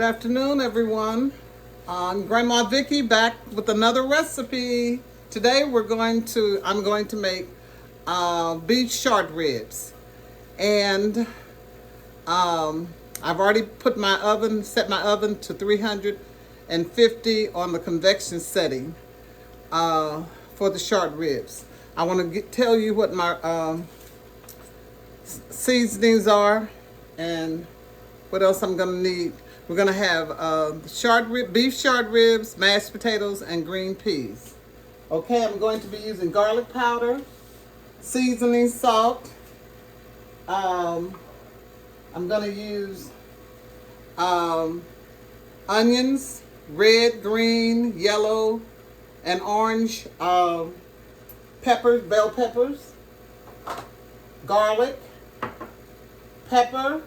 afternoon, everyone. I'm Grandma Vicky back with another recipe. Today I'm going to make beef short ribs, and I've already set my oven to 350 on the convection setting for the short ribs. I want to tell you what my seasonings are and what else I'm gonna need. We're gonna have beef short ribs, mashed potatoes, and green peas. Okay, I'm going to be using garlic powder, seasoning salt. I'm gonna use onions, red, green, yellow, and orange peppers, bell peppers, garlic, pepper,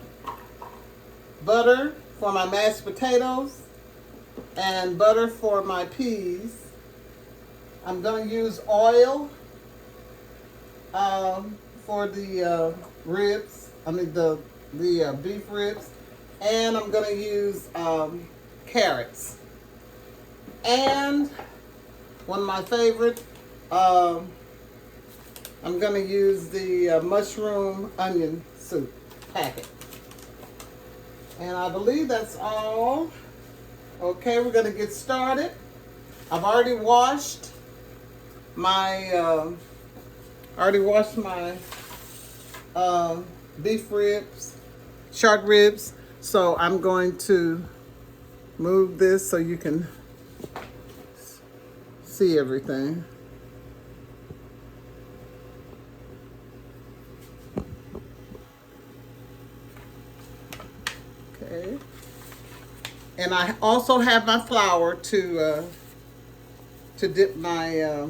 butter for my mashed potatoes, and butter for my peas. I'm going to use oil for the ribs, the beef ribs, and I'm going to use carrots. And one of my favorite, I'm going to use the mushroom onion soup packet. And I believe that's all. Okay, we're gonna get started. I've already washed my beef ribs, short ribs. So I'm going to move this so you can see everything. Okay. And I also have my flour to dip my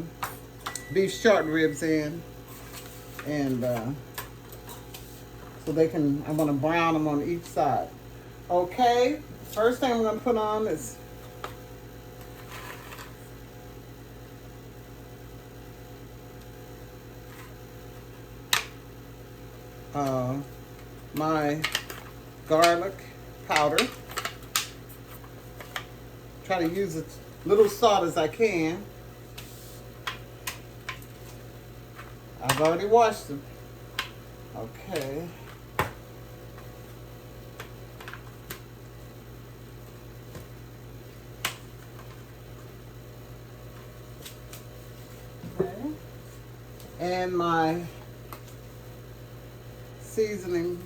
beef short ribs in, and so I want to brown them on each side. Okay, first thing I'm going to put on is my garlic powder. Try to use as little salt as I can. I've already washed them. Okay. Okay. And my seasoning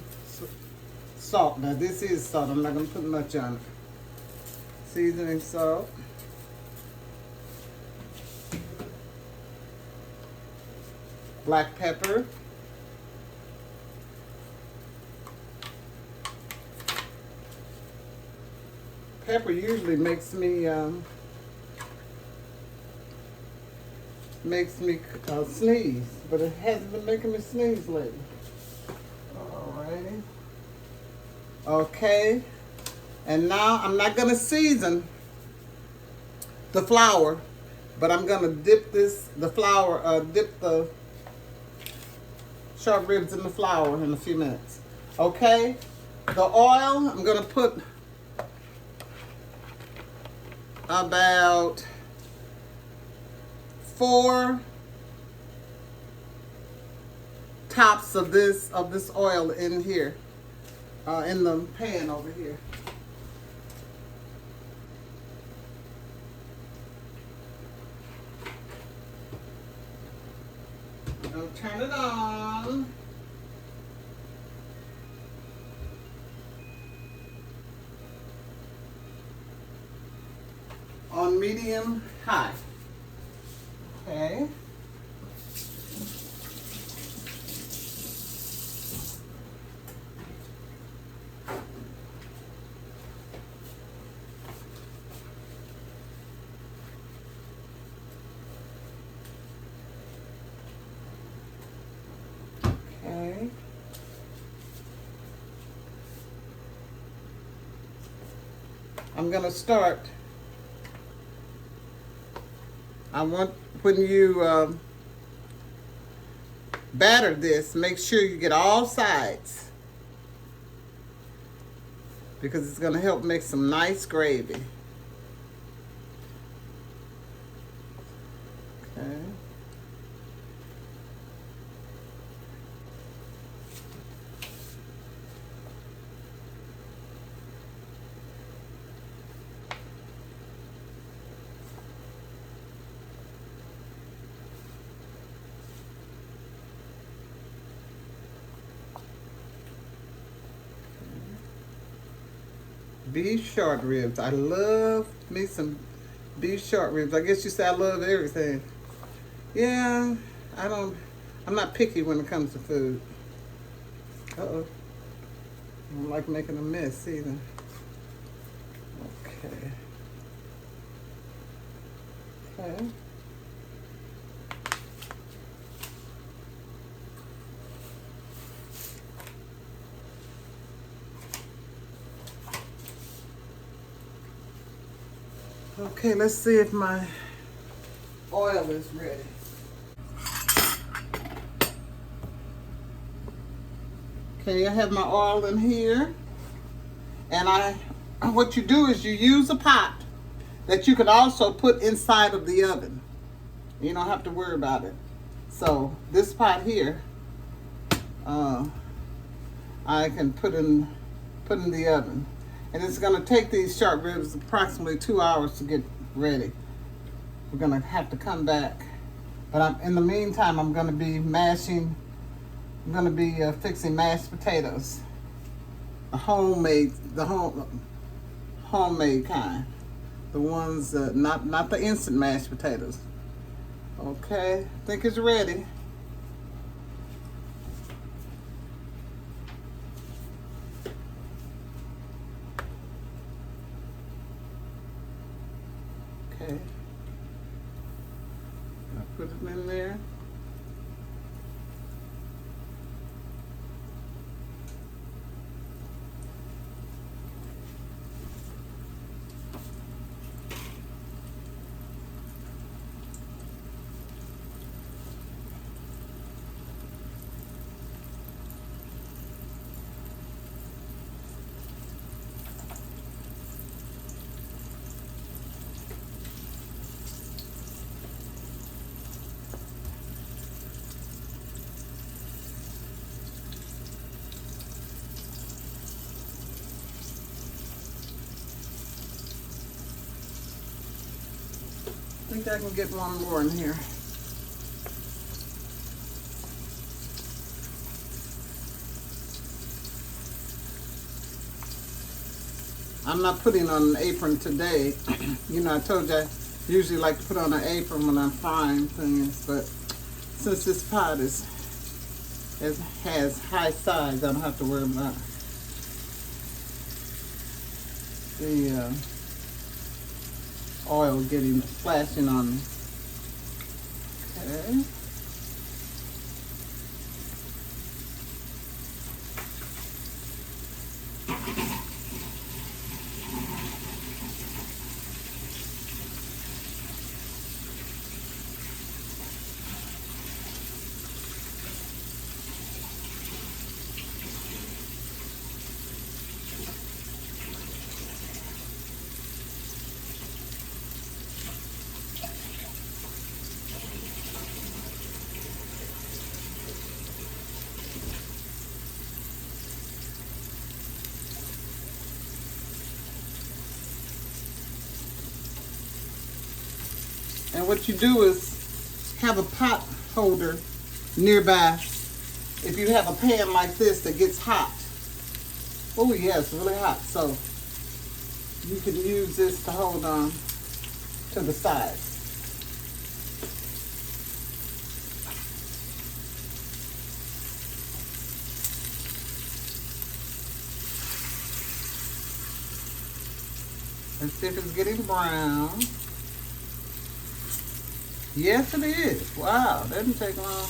salt. Now this is salt. I'm not going to put much on it. Seasoning salt. Black pepper. Pepper usually makes me sneeze, but it hasn't been making me sneeze lately. Alrighty. Okay. And now I'm not going to season the flour, but I'm going to dip the short ribs in the flour in a few minutes. Okay? The oil, I'm going to put about 4 tops of this oil in here, in the pan over here. I'll turn it on medium high. Okay. I'm going to start. When you batter this, make sure you get all sides. because it's going to help make some nice gravy. Okay. Beef short ribs. I love me some beef short ribs. I guess you say I love everything. Yeah, I'm not picky when it comes to food. Uh-oh. I don't like making a mess either. Okay. Okay. Okay, let's see if my oil is ready. Okay, I have my oil in here. And what you do is you use a pot that you can also put inside of the oven. You don't have to worry about it. So this pot here, I can put in the oven. And it's gonna take these short ribs approximately 2 hours to get ready. We're gonna have to come back. But in the meantime, I'm gonna be fixing mashed potatoes. The homemade kind. The ones, not the instant mashed potatoes. Okay, I think it's ready. Okay. I'll put it in there. I think I can get one more in here. I'm not putting on an apron today. You know, I told you I usually like to put on an apron when I'm frying things, but since this pot has high sides, I don't have to worry about the oil splashing on me. Okay. And what you do is have a pot holder nearby. If you have a pan like this that gets hot. Oh yeah, it's really hot. So you can use this to hold on to the sides. Let's see if it's getting brown. Yes, it is. Wow, that didn't take long.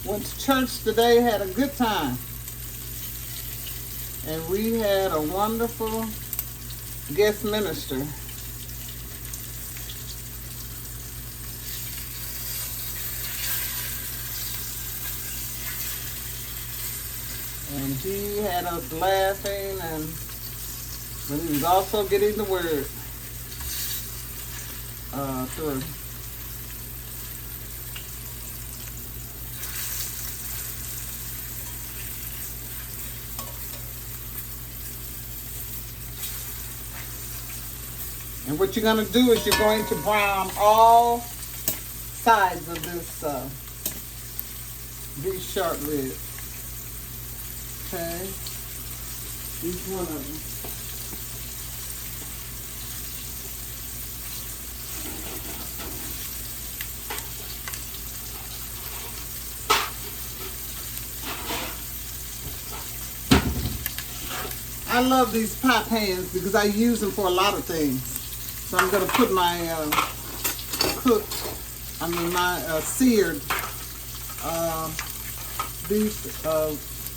Went to church today, had a good time. And we had a wonderful guest minister. And he had us laughing, but he was also getting the word through. And what you're going to do is you're going to brown all sides of this beef short rib. Okay, each one of them. I love these pot pans because I use them for a lot of things. So I'm going to put my seared beef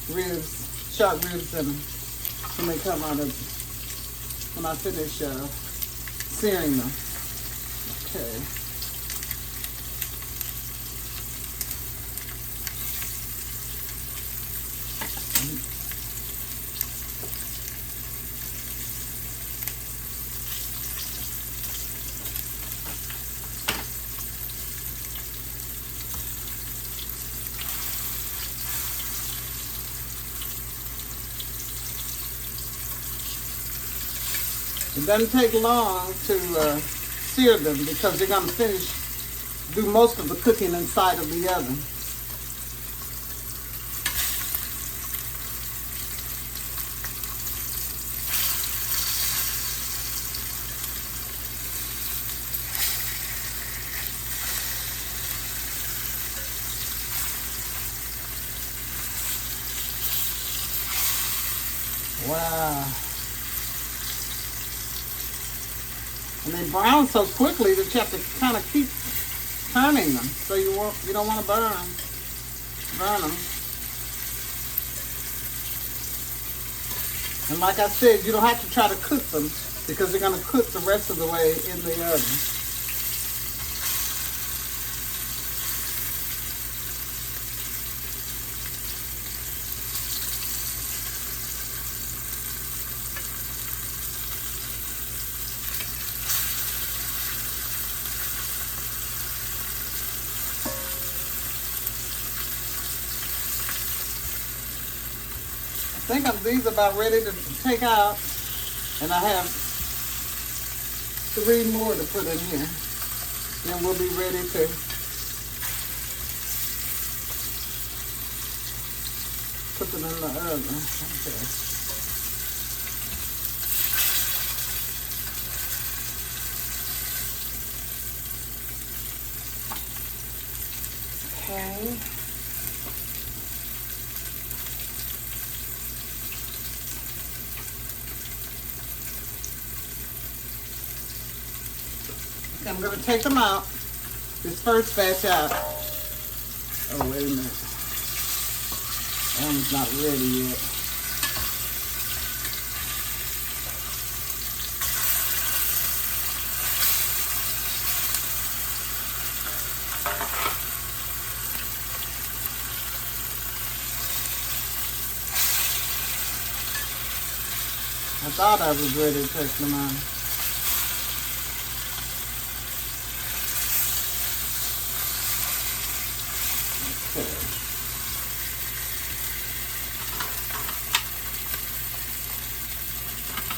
ribs, short ribs in them when they come out of, when I finish searing them. Okay. It doesn't take long to sear them because you're going to do most of the cooking inside of the oven. Wow. And they brown so quickly that you have to kind of keep turning them, so you don't want to burn them. And like I said, you don't have to try to cook them because they're going to cook the rest of the way in the oven. I think these are about ready to take out, and I have 3 more to put in here. Then we'll be ready to put them in the oven. Okay. Okay. I'm going to take them out, this first batch out. Oh, wait a minute. That one's not ready yet. I thought I was ready to take them out.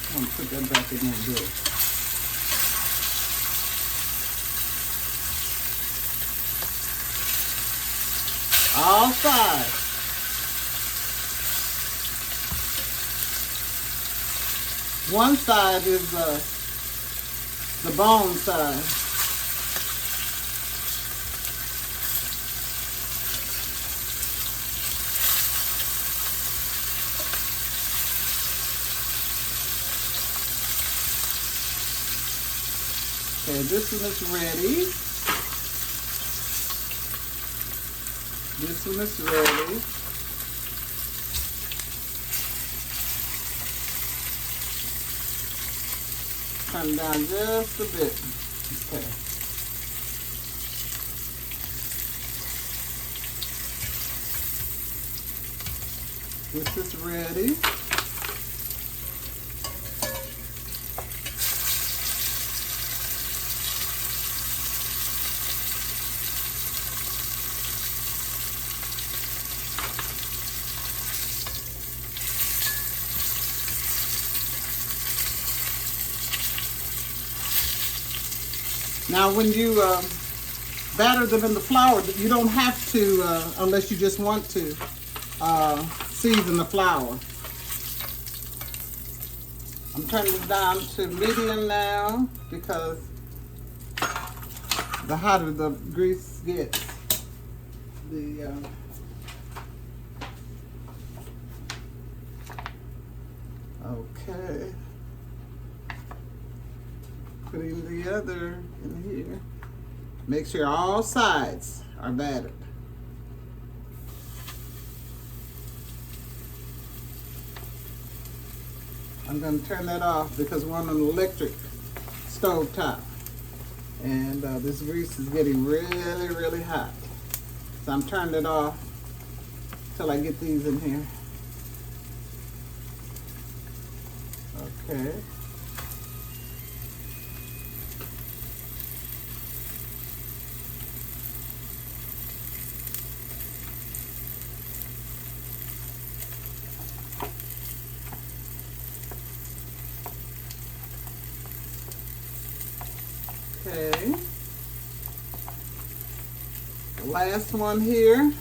I'm going to put that back in there good. All sides. One side is the bone side. Okay, this one is ready. This one is ready. turn it down just a bit. Okay. This is ready. Now when you batter them in the flour, you don't have to, unless you just want to, season the flour. I'm turning it down to medium now because the hotter the grease gets, okay. Putting the other in here. Make sure all sides are battered. I'm going to turn that off because we're on an electric stove top. And this grease is getting really, really hot. So I'm turning it off till I get these in here. Okay. Okay. The last one here.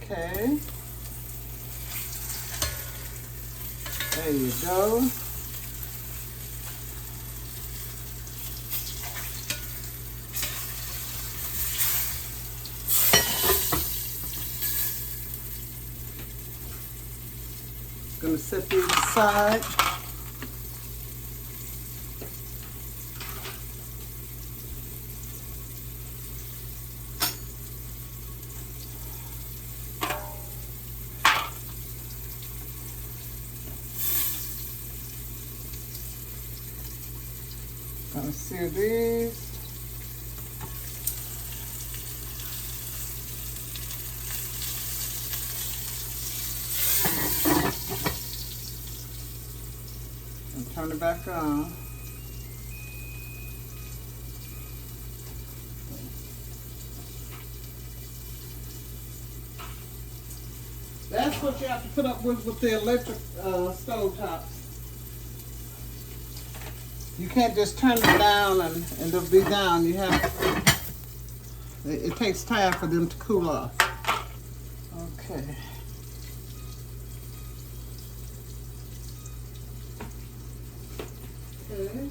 Okay. There you go. Gonna set these aside. Gonna sear these. And turn it back on. That's what you have to put up with the electric stove tops. You can't just turn it down and they'll be down. You have, it takes time for them to cool off. Okay. Okay.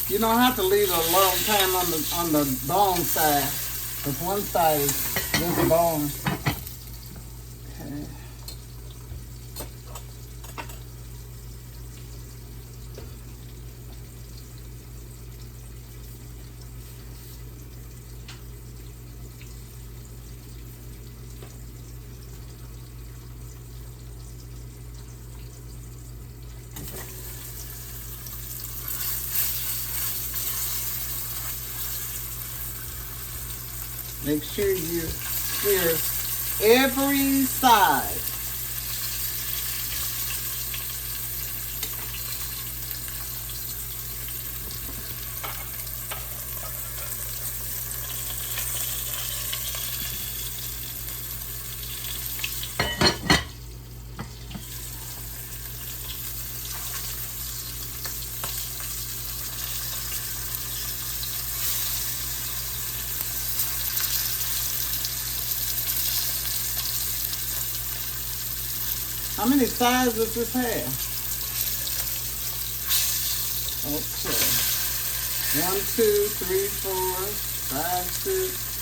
You don't have to leave it a long time on the bone side, because one side is just bone. Okay. Make sure you sear every side. How many sides does this have? Okay. 1, 2, 3, 4, 5, 6.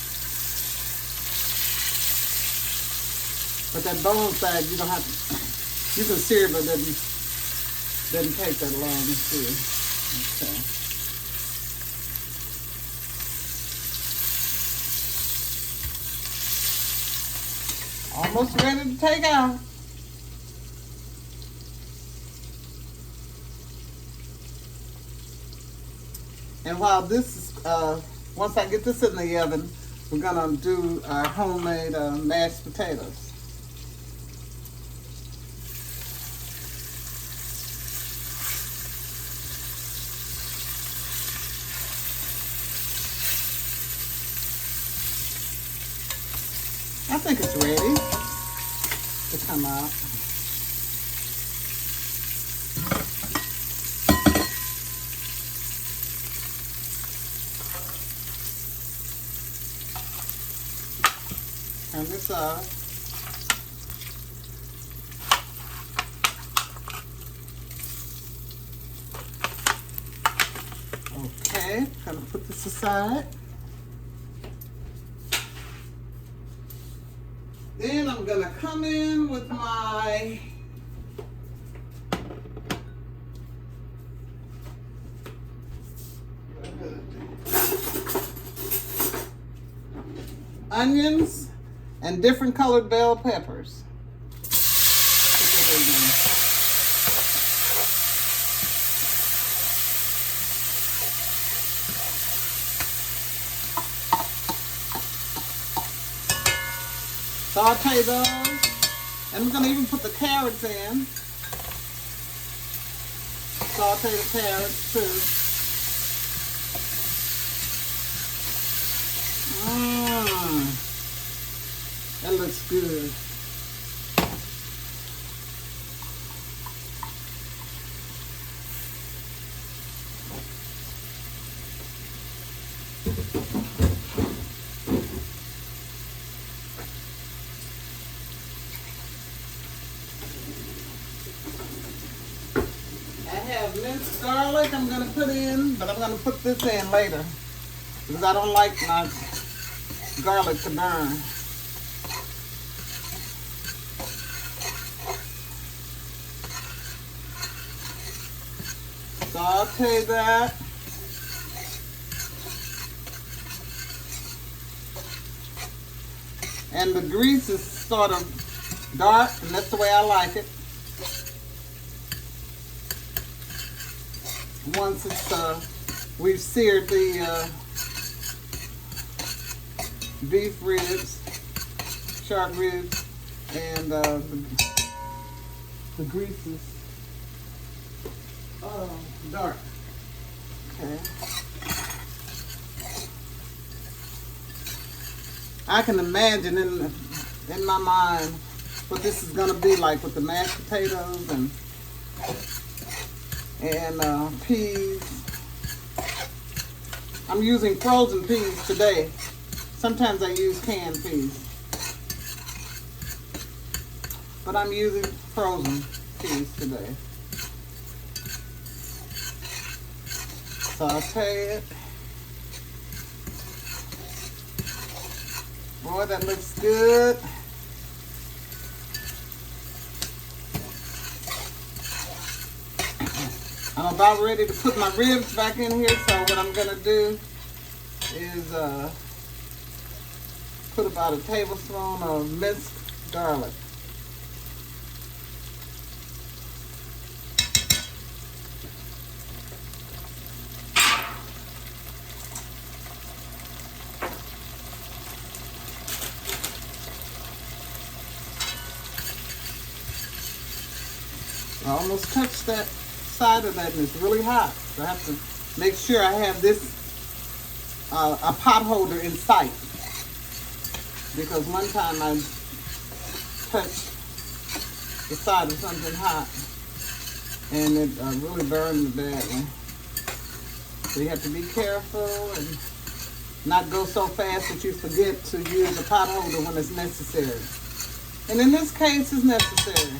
But that bone side, you don't have to, you can sear it, but it doesn't take that long to sear. Okay. Almost ready to take out. And while this is, once I get this in the oven, we're gonna do our homemade mashed potatoes. I think it's ready to come out. Turn this off. Okay, gonna put this aside. Then I'm gonna come in with my onions and different colored bell peppers. Put that in there. Saute those. And I'm gonna even put the carrots in. Saute the carrots too. That looks good. I have minced garlic I'm going to put in, but I'm going to put this in later because I don't like my garlic to burn. Saute that. And the grease is sort of dark, and that's the way I like it. Once it's we've seared the beef ribs, shark ribs, and the grease is dark. Okay. I can imagine in my mind what this is gonna be like with the mashed potatoes and peas. I'm using frozen peas today. Sometimes I use canned peas, but I'm using frozen peas today. Saute it. Boy, that looks good. I'm about ready to put my ribs back in here, so what I'm gonna do is put about a tablespoon of minced garlic. I almost touched that side of that and it's really hot. So I have to make sure I have this, a pot holder in sight. Because one time I touched the side of something hot and it really burned badly. So you have to be careful and not go so fast that you forget to use a pot holder when it's necessary. And in this case, it's necessary.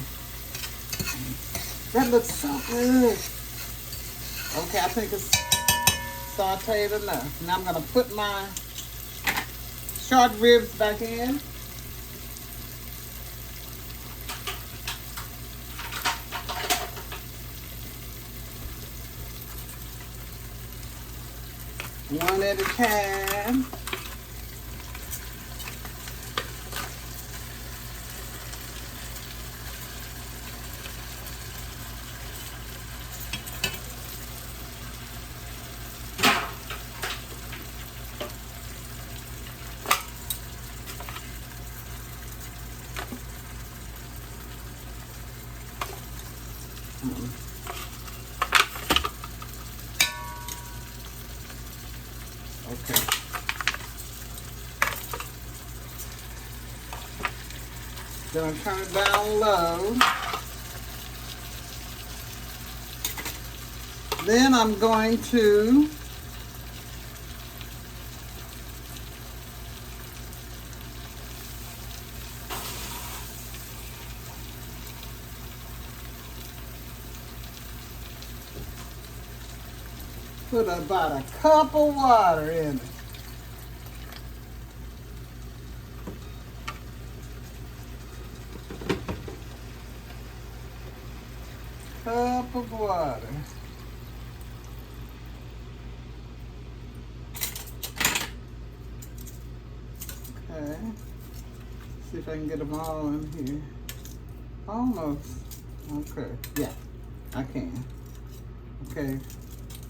That looks so good. Okay, I think it's sauteed enough. Now I'm gonna put my short ribs back in. One at a time. Okay. Gonna turn it down low. Then I'm going to put about a cup of water in it. Cup of water. Okay. See if I can get them all in here. Almost. Okay. Yeah, I can. Okay.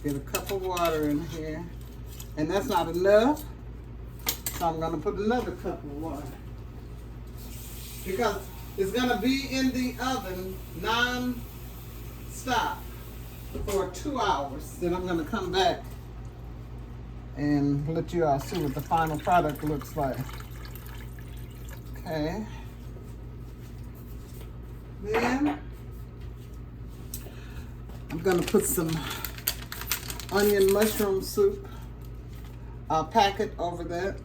Get a cup of water in here. And that's not enough. So I'm gonna put another cup of water. Because it's gonna be in the oven non-stop for 2 hours. Then I'm gonna come back and let you all see what the final product looks like. Okay. Then I'm gonna put some onion mushroom soup packet over that.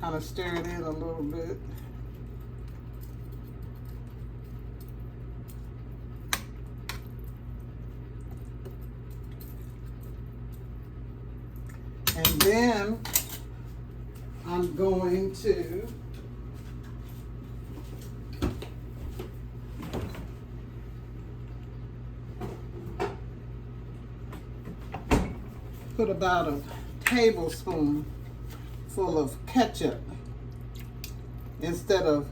Kind of stir it in a little bit. And then I'm going to put about a tablespoon full of ketchup instead of,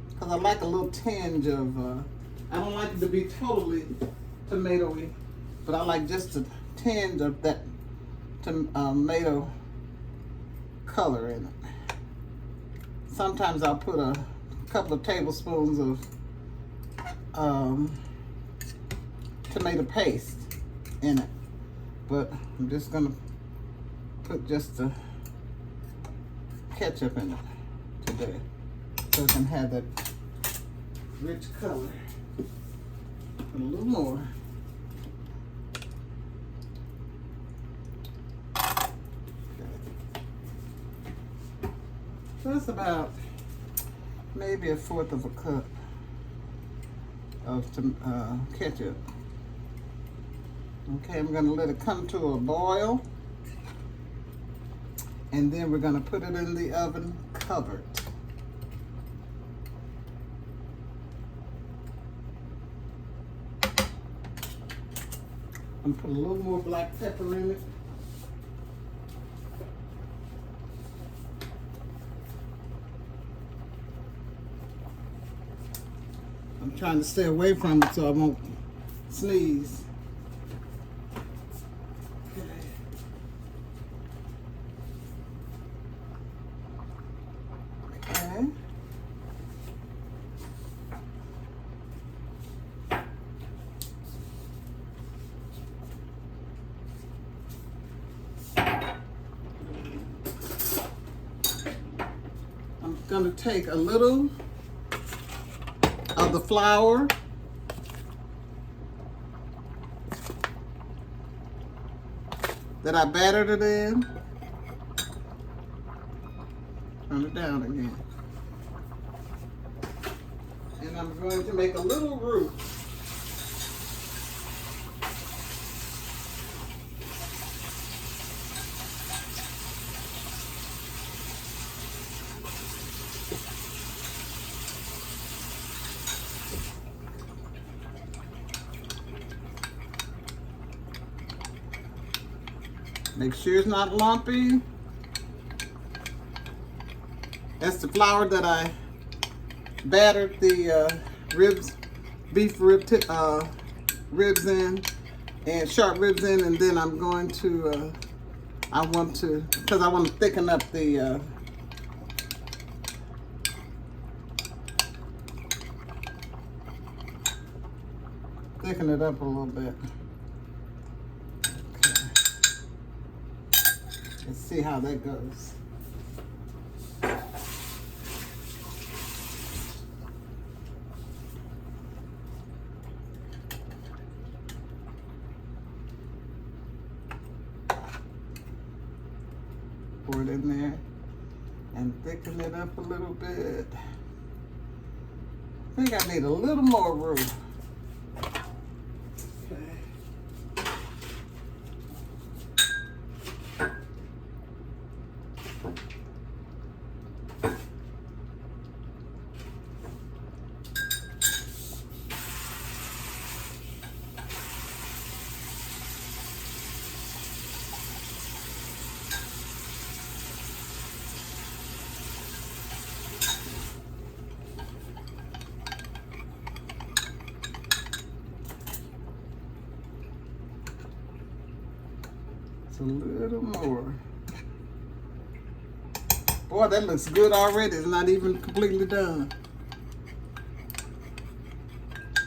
because I like a little tinge of, I don't like it to be totally tomatoey, but I like just a tinge of that tomato color in it. Sometimes I'll put a couple of tablespoons of tomato paste in it, but I'm just gonna put just the ketchup in it today so it can have that rich color. Put a little more. So that's about maybe 1/4 of a cup of ketchup. Okay, I'm gonna let it come to a boil. And then we're gonna put it in the oven covered. I'm gonna put a little more black pepper in it. I'm trying to stay away from it so I won't sneeze. Okay. I'm gonna take a little of the flour . that I battered it in. Turn it down again. And I'm going to make a little roux. Make sure it's not lumpy. That's the flour that I battered the beef ribs in, and sharp ribs in, and then I'm going to, because I want to thicken up the, thicken it up a little bit. Okay. Let's see how that goes. Pour it in there and thicken it up a little bit. I think I need a little more roux. A little more. Boy, that looks good already. It's not even completely done.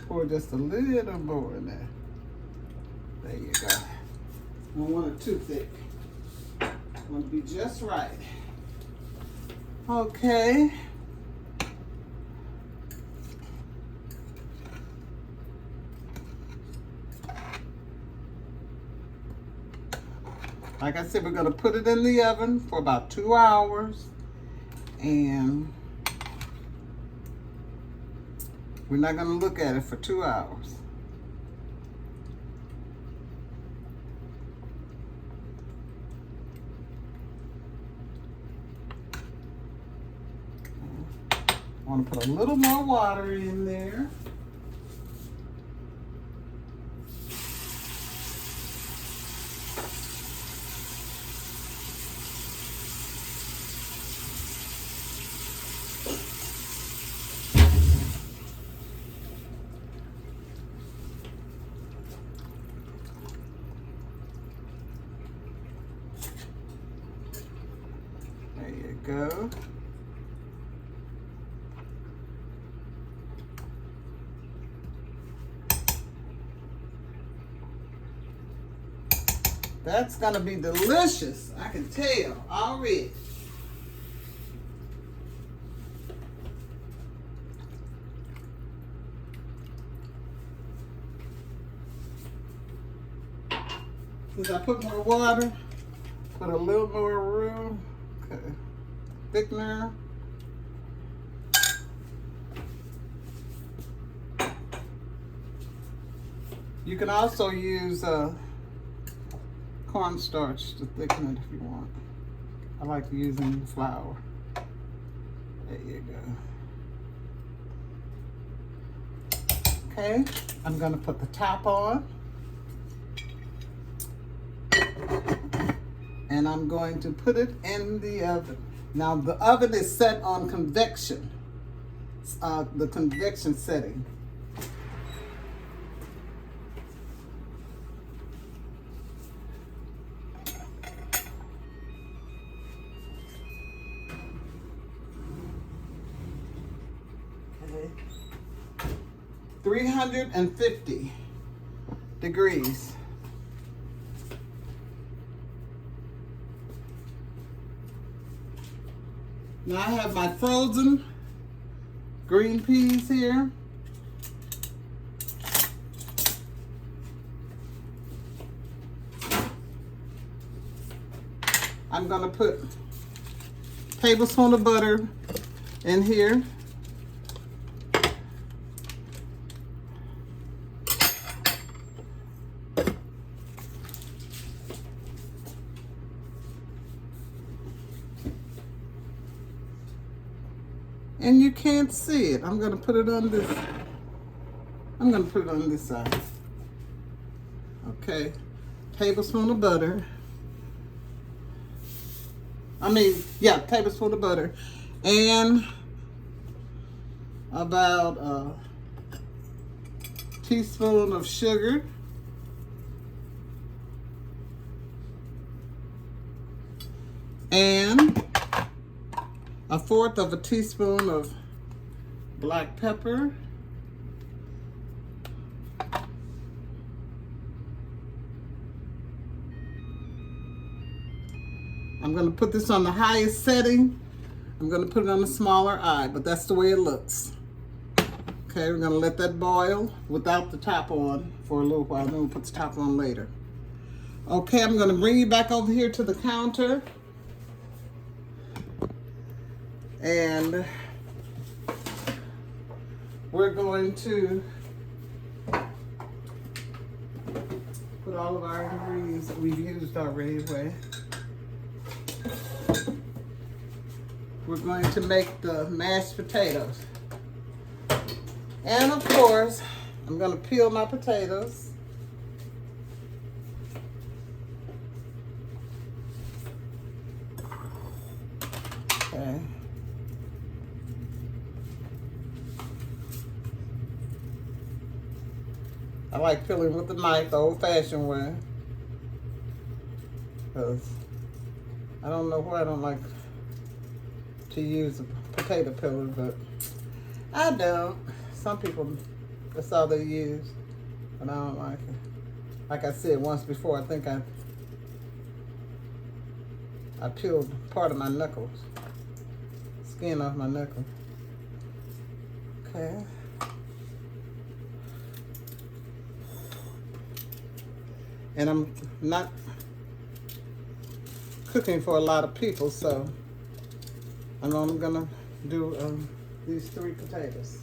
Pour just a little more in there. There you go. I don't want it too thick. I want it to be just right. Okay. Like I said, we're going to put it in the oven for about 2 hours. And we're not going to look at it for 2 hours. I want to put a little more water in there. There you go. That's gonna be delicious. I can tell already. Since I put more water, put a little more roux. Okay. Thickener. You can also use cornstarch to thicken it if you want. I like using flour. There you go. Okay, I'm gonna put the top on. And I'm going to put it in the oven. Now the oven is set on convection, the convection setting. Okay. 350 degrees. Now I have my frozen green peas here. I'm gonna put a tablespoon of butter in here. And you can't see it. I'm gonna put it on this. I'm gonna put it on this side. Okay, tablespoon of butter. Tablespoon of butter, and about a teaspoon of sugar. And a fourth of a teaspoon of black pepper. I'm going to put this on the highest setting. I'm going to put it on the smaller eye, but that's the way it looks. Okay, we're going to let that boil without the top on for a little while, then we'll put the top on later. Okay, I'm going to bring you back over here to the counter. And we're going to put all of our ingredients that we've used already away. We're going to make the mashed potatoes. And of course, I'm going to peel my potatoes. Okay. I like peeling with the knife, the old-fashioned way. Because I don't know why I don't like to use a potato peeler, but I don't. Some people, that's all they use, but I don't like it. Like I said once before, I think I peeled part of my knuckles, skin off my knuckle. Okay. And I'm not cooking for a lot of people, so I'm only gonna do these 3 potatoes.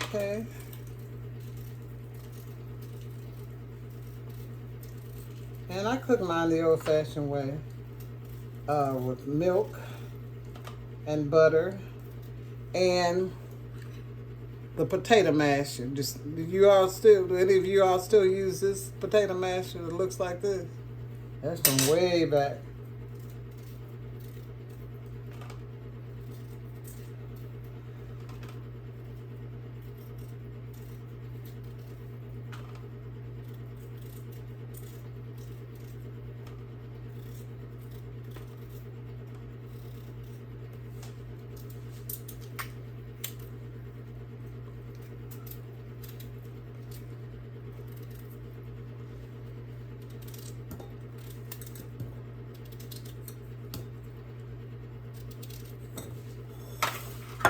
Okay. And I cook mine the old-fashioned way, with milk and butter and the potato masher. Do any of you all still use this potato masher that looks like this? That's from way back.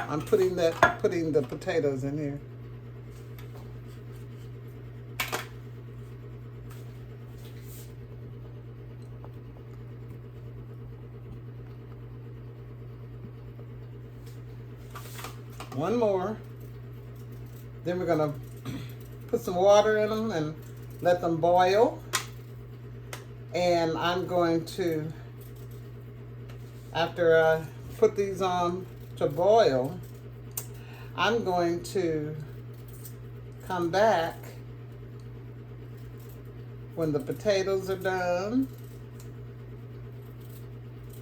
I'm putting the potatoes in here. One more. Then we're gonna put some water in them and let them boil. And I'm going to, after I put these on to boil, I'm going to come back when the potatoes are done.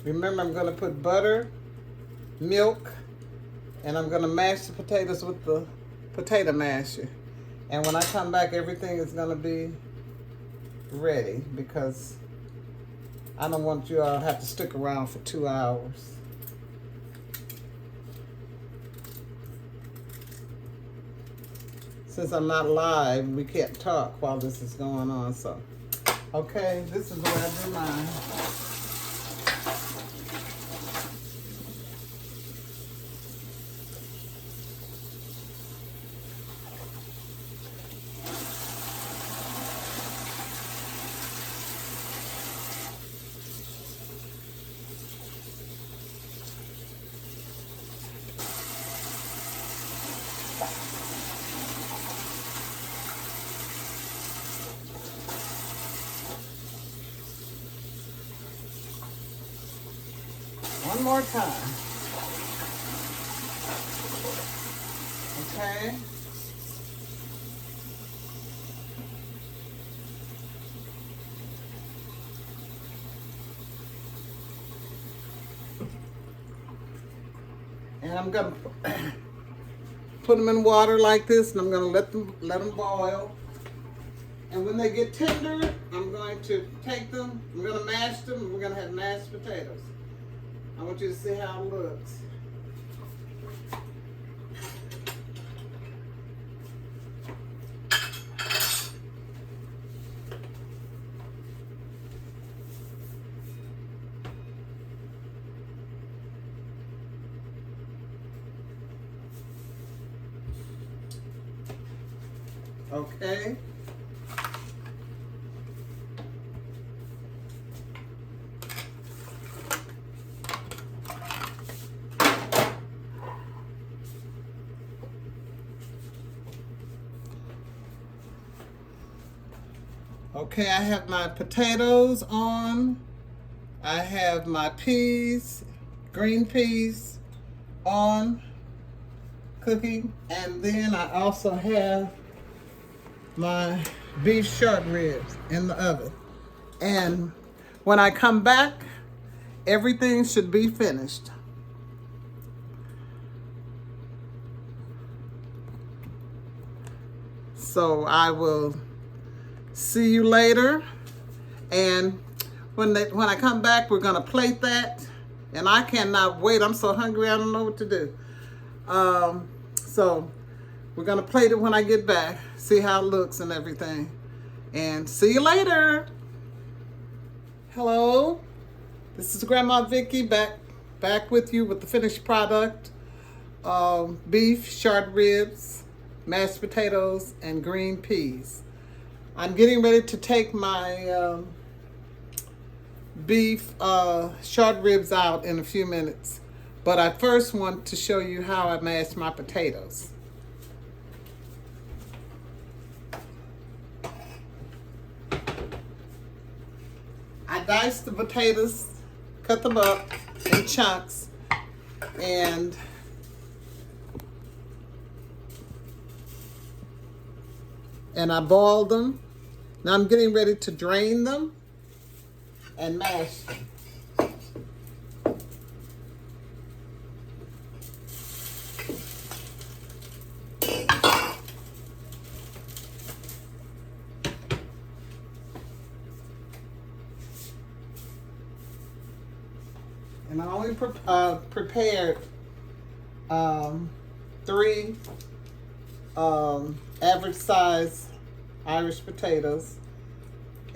Remember, I'm going to put butter, milk, and I'm going to mash the potatoes with the potato masher. And when I come back, everything is going to be ready, because I don't want you all to have to stick around for 2 hours. Since I'm not live, we can't talk while this is going on, so. Okay, this is the way I do mine. one more time. Okay. And I'm gonna put them in water like this, and I'm gonna let them boil. And when they get tender, I'm going to take them, I'm gonna mash them, and we're gonna have mashed potatoes. I want you to see how it looks. Okay. Okay, I have my potatoes on. I have my peas, green peas on cooking. And then I also have my beef short ribs in the oven. And when I come back, everything should be finished. So I will see you later. And when I come back, we're gonna plate that. And I cannot wait. I'm so hungry, I don't know what to do. So we're gonna plate it when I get back, see how it looks and everything. And see you later. Hello, this is Grandma Vicky back with you with the finished product. Beef, short ribs, mashed potatoes, and green peas. I'm getting ready to take my beef short ribs out in a few minutes. But I first want to show you how I mashed my potatoes. I diced the potatoes, cut them up in chunks, and I boiled them. Now I'm getting ready to drain them and mash them. And I only prepared 3 average size Irish potatoes,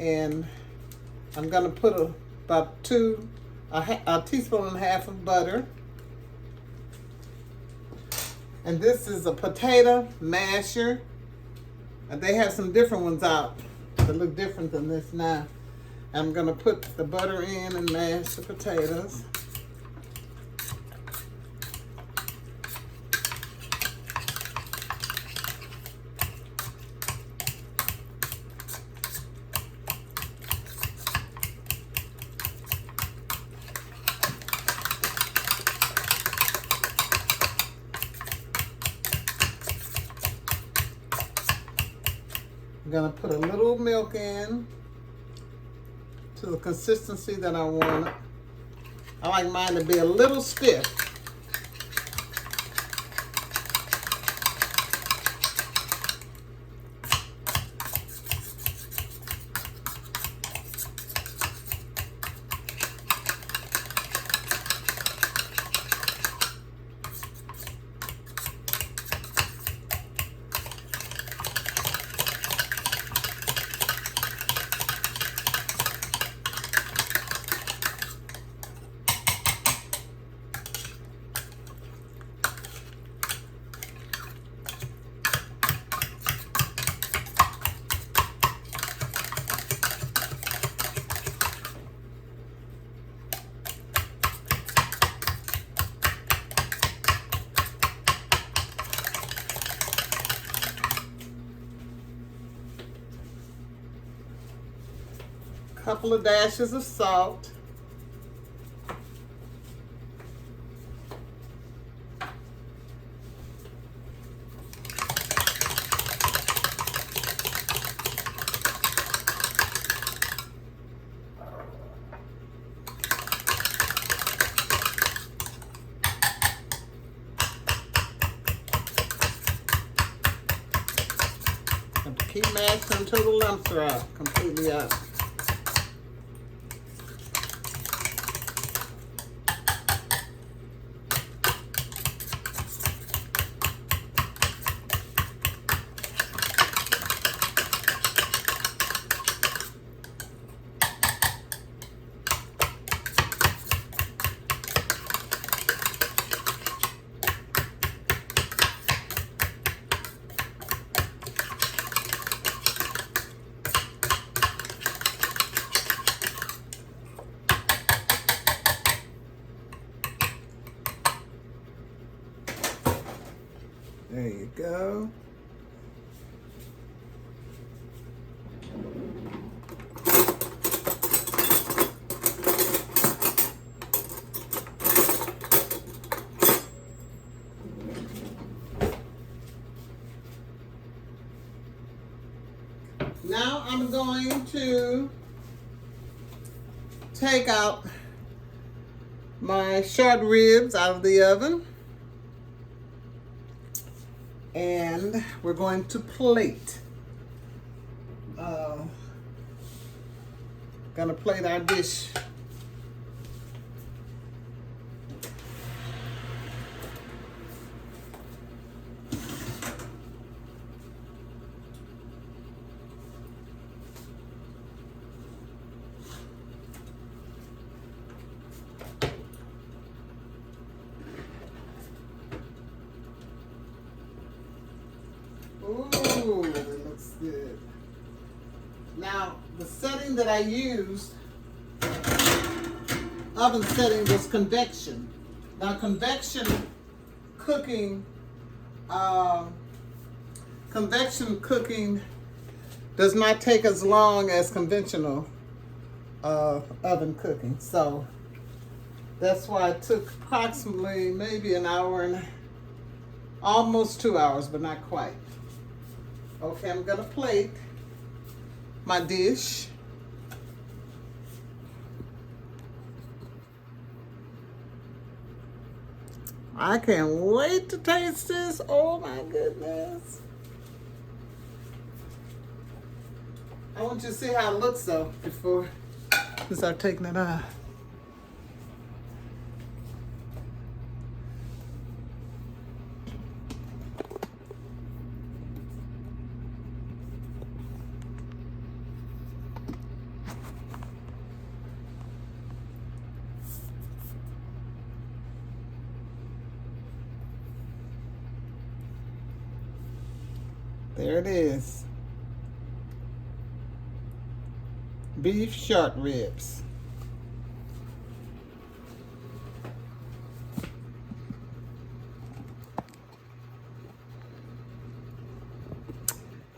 and I'm gonna put about a teaspoon and a half of butter. And this is a potato masher. They have some different ones out that look different than this now. I'm gonna put the butter in and mash the potatoes. I'm gonna put a little milk in to the consistency that I want it. I like mine to be a little stiff. Couple of dashes of salt. Keep mashing until the lumps are out, completely out. There you go. Now I'm going to take out my short ribs out of the oven. And we're going to plate. Gonna plate our dish. Ooh, it looks good. Now, the setting that I used, oven setting, was convection. Now, convection cooking does not take as long as conventional oven cooking. So that's why it took approximately maybe an hour and almost 2 hours, but not quite. Okay, I'm gonna plate my dish. I can't wait to taste this. Oh my goodness. I want you to see how it looks though before we start taking it out. There it is. Beef short ribs.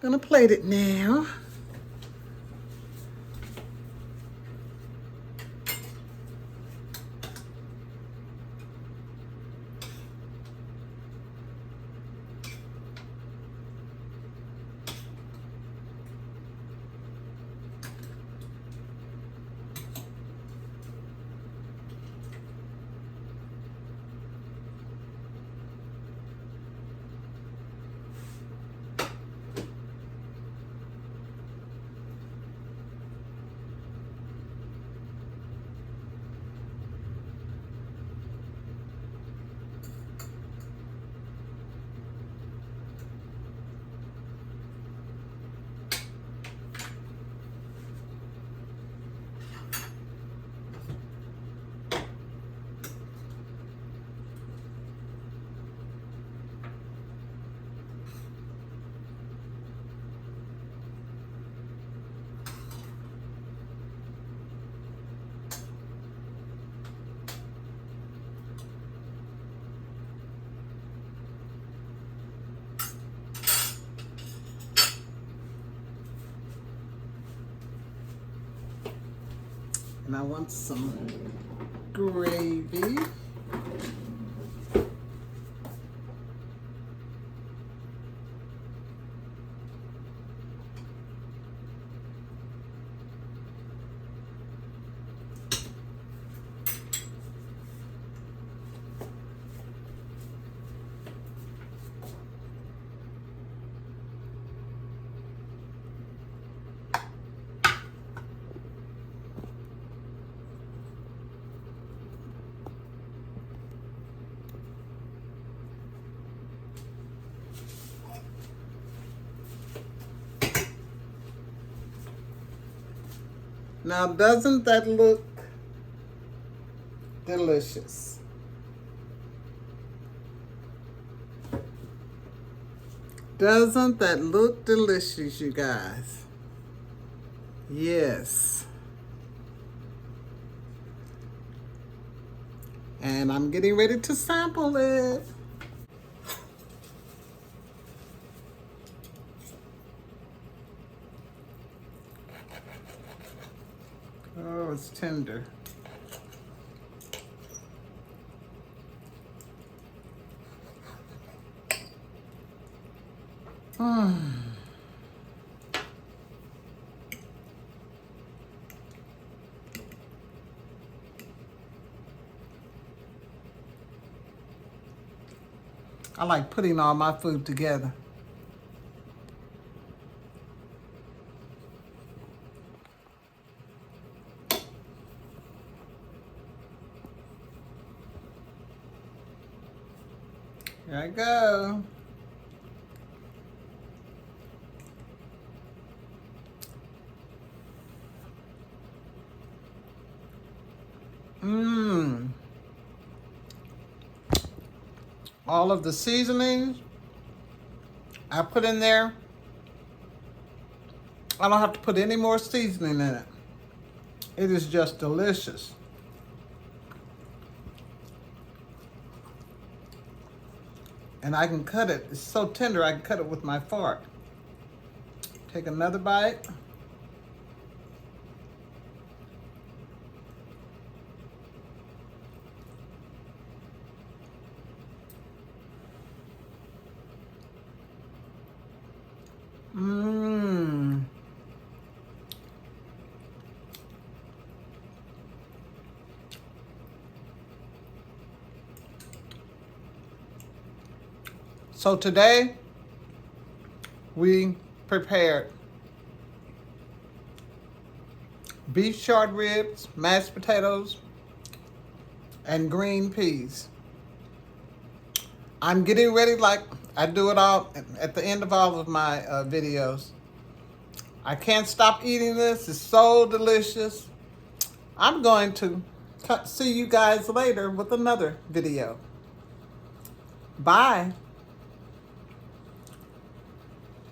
Gonna plate it now. And I want some gravy. Now, doesn't that look delicious? Doesn't that look delicious, you guys? Yes. And I'm getting ready to sample it. Oh, it's tender. Mm. I like putting all my food together. Here I go. Mmm. All of the seasonings I put in there. I don't have to put any more seasoning in it. It is just delicious. And I can cut it. It's so tender, I can cut it with my fork. Take another bite. Mmm. So today, we prepared beef short ribs, mashed potatoes, and green peas. I'm getting ready, like I do it all at the end of all of my videos. I can't stop eating this. It's so delicious. I'm going to see you guys later with another video. Bye.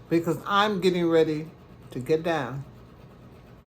Because I'm getting ready to get down.